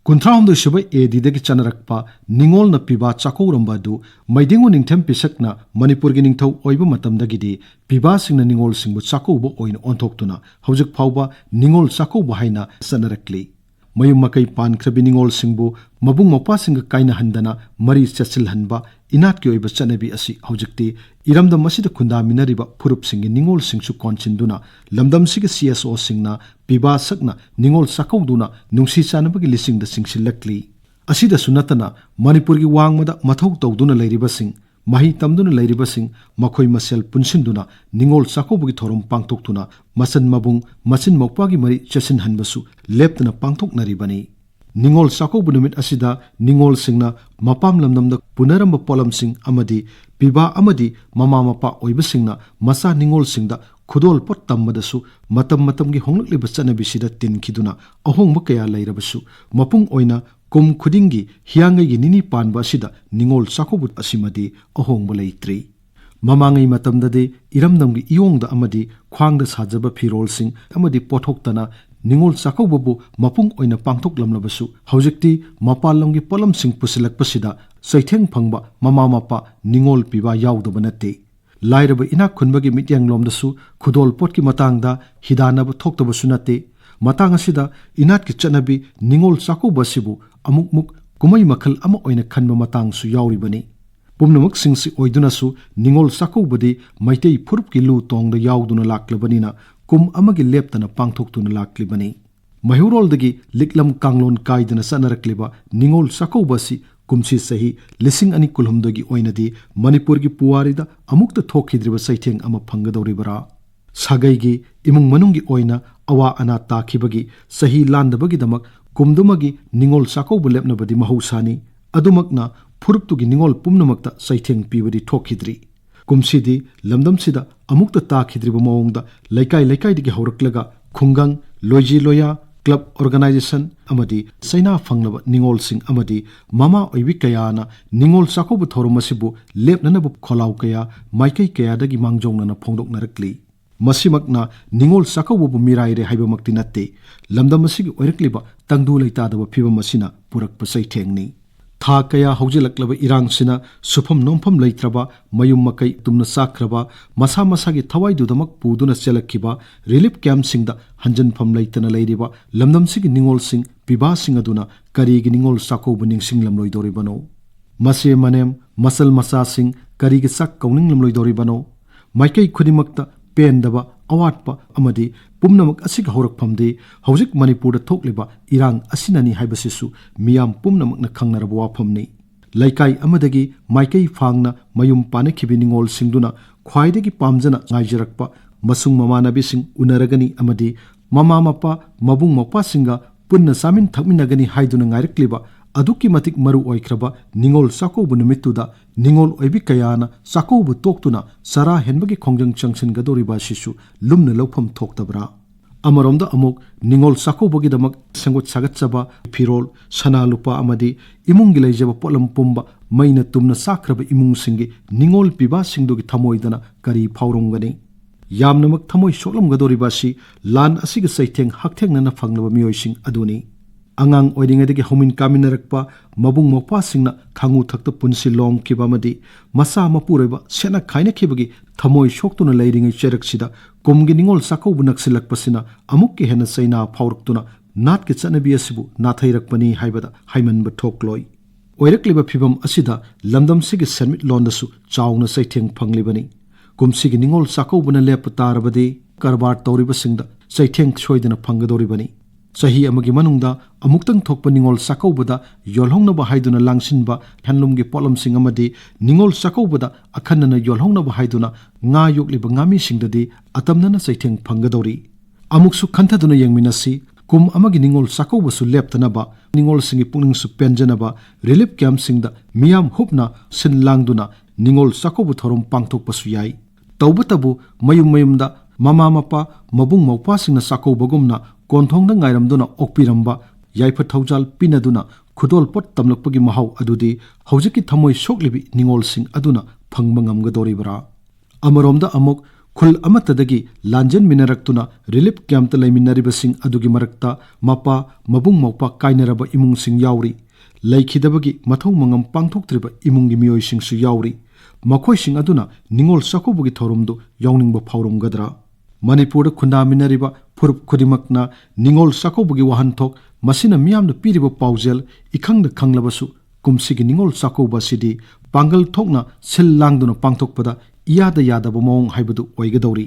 कुंथ्राहुंदोई सुबह एदीदगी चनरकपा निंगोल न पिबा चाकौरंबादु मैदेंगु निंथेम पिसकना मणिपुर की निंथौ ओइबा मतमदगिदी पिबा सिंगना निंगोल सिंगबु चाकौबा ओइन ओंथोक्तुना हौजिक फावबा निंगोल चाकौबा हाइना सनरकली मयुम मकई पानख्रबी निंगोल सिंगबु मबुंग मपा सिंग काइना हंदना मरी चचिलहनबा इनात की ओइबा चनबी असि हौजिकती इरमदम मसिद खुंदामिनरिबा फुरुप सिंगी निंगोल सिंगसु कोनचिंदुना लमदम सिग CSO सिंगना पिबा सकना निंगोल चाकौदुना नुंसी चानबगी लिसिंग द सिंगसिलकली असिदा सुनतना मणिपुर की वांगमदा मथौ तौदुना लैरिबसिंग मही तमदुना लैरिबसिंग मखोई मसेल पुनसिंदुना निंगोल चाकौबगी थोरम पांगथोक्तुना मसन मबुंग मसिन मोक्पागी मरी चसिनहनबसु लेप्तना पांगथोक्नरिबनी निंगोल चाकौबु नुमित असिदा निंगोल सिंगना मपाम लमदमदा पुनरंब पोलमसिंग अमदी पिबा अमदी ममा मपा ओइबसिंगना मसा निंगोल सिंगदा खुदोल पोट तम्मदसु मतम मतमगी होंगलक्लिबा चनबिसिदा तिनखिदुना अहोंगबा कया लैरबसु मपुंग ओइना कुम खुदिंगी हियांगई निनी पानबा असिदा निंगोल चाकौबु असिमदी अहोंगबा लैत्रि ममांगई मतमददे इरमदमगी इयोंगदा अमदी ख्वांगदा साजबा फिरोलसिंग अमदी पोथोक्तना निंगोल चाकौबबु मपुंग ओइना पांगथोक्लमलबसु हौजिक्ति मपालमगी पोलमसिंग पुसिलकपसिदा सैथेंग फंगबा ममा मपा निंगोल पिबा यावदबा नते लाइरबा इना खुनबगी मिट्यांगलोमदसु खुदोल पोटकी मतांगदा हिदानबा थोक्तबसु नते मतांग असिदा इनात की चनबी निंगोल चाकौबसिबु अमुकमुक कुमई मखल अमा ओइना खनबा मतांगसु यावरिबनी पुमनमक सिंगसि ओइदुनसु निंगोल चाकौबदि मैतै फुरुपकी लु तोंगदा यावदुना लाक्लबनिना कुम अमगी लेप्तना पांगथोक्तुना लाक्लिबनी महुरोलदगी लिक्लम कांगलोन काइदना सनरक्लिबा निंगोल चाकौबसि कुमसी सही लिसिंग अनि कुलहुमदगी ओइनदी मणिपुर की पुवारिदा अमुक्त थोखिद्रिबा सैथेंग अमा फंगदौरिबरा सागैगी इमुंग मनुंगी ओइना अवा अना ताखिबगी सही लांदबगीदमक कुमदुमगी निंगोल चाकौबु लेपनबदी महौसानी अदुमकना फुरुपतुगी निंगोल पुमनमक्ता सैथेंग पीबदी थोखिद्रि कुमसीदी लमदमसिदा अमुक्त ताखिद्रिबा मओंगदा लैकाई लैकाईदगी हौरक्लगा खुंगंग लोइजी लोया क्लब ऑर्गेनाइजेशन अमदी सैना फंगलबा निंगोल सिंग अमदी ममा ओइबी कयाना निंगोल चाकौबु थोरमसिबु लेपननबु खोलाव कया माइकई कयादगी मांगजौनना फोंदोकनरक्ली मसिमकना निंगोल चाकौबु मिराइरे हाइबमक्ति नत्ते लमदमसिगी ओइरक्लिबा तंगदु लैतादबा फिबमसिना पुरकपा सैथेंगनी था कया हौजिलक्लबा इरांगसिना सुफम नोंफम लैत्रबा मयुम मकई तुमना साख्रबा मसा मसागी थवाइदुदमक पुदुना चलक्खिबा रिलीफ कैम्पसिंगदा हंजनफम लैतना लैरिबा लमदमसिगी निंगोल सिंग पिबा सिंग अदुना करीगी निंगोल चाकौबु निंगसिंगलमलोइदोरिबनो मसे मनेम मसल मसा सिंग करीगी सक कौनिंगलमलोइदोरिबनो माइकई खुदिमक्ता पेंदबा अवाटपा अमदी पुमनमक असिग हौरकफमदे हौजिक मणिपुरदा थोक्लिबा इरांग असिननी हाइबसिसु मियाम पुमनमकना खंगनरबा वाफमनी लैकाई अमदगी माइकई फांगना मयुम पानखिबि निंगोल सिंगदुना ख्वाइदगी पामजना गाइजरकपा मसुंग ममानबिसिंग उनरगनी अमदी ममा मपा मबुंग मपा सिंगा पुन्ना सामिन थकमिनगनी हाइदुना गाइरक्लिबा अदुकी मतिक मरु ओइख्रबा निंगोल चाकौबु नुमित्तुदा निंगोल ओइबी कयाना चाकौबु तोक्तुना सरा हेनबगी खोंजंग चंगसिनगदोरिबा सिसु लुमना लौफम थोक्तबरा अमरोमदा अमुक निंगोल चाकौबगीदमक संगोत सागतचबा फिरोल सना लुपा अमदी इमुंगी लैजबा पोलम पुंबा मैना तुमना साख्रबा इमुंगसिंगी निंगोल पिबा सिंगदुगी थमोइदना करी फावरोंगनी यामनमक थमोइ सोलमगदोरिबासि लान असिग सैथेंग हक्थेंगना फंगलबा मियोइसिंग अदुनी अंगांग ओइरिंगदगी होमिन कामिनरकपा मबुंग मोपासिंगना थांगु थक्ता पुनसि लोमखिबामदी मसा मपुरैबा सेना खाइनखिबगी थमोइ सोक्तुना लैरिंगै चेरकसिदा कुमगी निंगोल चाकौबु नक्सिलकपसिना अमुक्की हेना सैना फावरक्तुना नाटकी चनबी असिबु नाथैरकपनी हाइबदा हाइमनबा थोक्लोइ ओइरक्लिबा फिबम असिदा लमदमसिगी सेनमिट लोंदसु चाउना सैथेंग फंगलिबनी कुमसिगी निंगोल चाकौबुना लेप तारबदे कारबार तौरिबसिंगदा सैथेंग सोइदना फंगदोरिबनी सही अमगी मनुंगदा अमुक्तंग थोक्पा निंगोल चाकौबदा योलहोंगनबा हाइदुना लांगसिनबा हैंडलूमगी पोलमसिंग अमदी निंगोल चाकौबदा अखन्नना योलहोंगनबा हाइदुना nga योक्लिबा ngaमिसिंगददी अतमनना सैथेंग फंगदौरी अमुकसु खंथदुना यंगमिनसी कुम अमगी निंगोल चाकौबसु लेप्तनबा निंगोल सिंगी पुनिंगसु पेंजनबा रिलीफ कैम्पसिंगदा मियाम हुपना सिन लांगदुना निंगोल चाकौबु थोरम पांगथोक्पसु याई तौबतबु मयुम मयुमदा ममा मपा मबुंग मौपासिंगना चाकौबगुमना कोंथोंगदा गाइरमदुना ओक्पिरंबा याइफा थौजाल पिनदुना खुदोल पोट तमलकपगी महाव अदुदी हौजिकी थमोइ सोक्लिबि निंगोल सिंग अदुना फंगबा ngamगदोरिबरा अमरोमदा अमुक ꯈꯨꯜ ꯑꯃꯠꯇꯗꯒꯤ ꯂꯥꯟꯖꯟꯃꯤꯟꯅꯔꯛꯇꯨꯅ ꯔꯤꯂꯤꯐ ꯀꯦꯝꯞꯇ ꯂꯩꯃꯤꯟꯅꯔꯤꯕꯁꯤꯡ ꯑꯗꯨꯒꯤ ꯃꯔꯛꯇ ꯃꯄꯥ ꯃꯕꯨꯡ ꯃꯧꯄꯥ ꯀꯥꯏꯅꯔꯕ ꯏꯃꯨꯡꯁꯤꯡ ꯌꯥꯎꯔꯤ, ꯂꯩꯈꯤꯗꯕꯒꯤ ꯃꯊꯧ ꯃꯉꯝ ꯄꯥꯡꯊꯣꯛꯇ꯭ꯔꯤꯕ ꯏꯃꯨꯡꯒꯤ ꯃꯤꯑꯣꯏꯁꯤꯡꯁꯨ ꯌꯥꯎꯔꯤ꯫ ꯃꯈꯣꯏꯁꯤꯡ ꯑꯗꯨꯅ ꯅꯤꯡꯉꯣꯜ ꯆꯥꯛꯀꯧꯕꯒꯤ ꯊꯧꯔꯝꯗꯨ ꯌꯥꯎꯅꯤꯡꯕ ꯐꯥꯎꯔꯝꯒꯗ꯭ꯔꯥ? ꯃꯅꯤꯄꯨꯔꯗ ꯈꯨꯟꯗꯥꯃꯤꯟꯅꯔꯤꯕ ꯐꯨꯔꯨꯞ ꯈꯨꯗꯤꯡꯃꯛꯅ ꯅꯤꯡꯉꯣꯜ ꯆꯥꯛꯀꯧꯕꯒꯤ ꯋꯥꯍꯟꯊꯣꯛ ꯃꯁꯤꯅ ꯃꯤꯌꯥꯝꯅ ꯄꯤꯔꯤꯕ ꯄꯥꯎꯖꯦꯜ ꯏꯈꯪꯗ ꯈꯪꯂꯕꯁꯨ ꯀꯨꯝꯁꯤꯒꯤ ꯅꯤꯡꯉꯣꯜ ꯆꯥꯛꯀꯧꯕ ꯑꯁꯤꯗꯤ ꯄꯥꯡꯒꯜ ꯊꯣꯛꯅ ꯁꯤꯜ ꯂꯥꯡꯗꯨꯅ ꯄꯥꯡꯊꯣꯛꯄꯗ ꯏꯌꯥꯗ ꯌꯥꯗꯕ ꯃꯑꯣꯡ ꯍꯥꯏꯕꯗꯨ ꯑꯣꯏꯒꯗꯧꯔꯤ꯫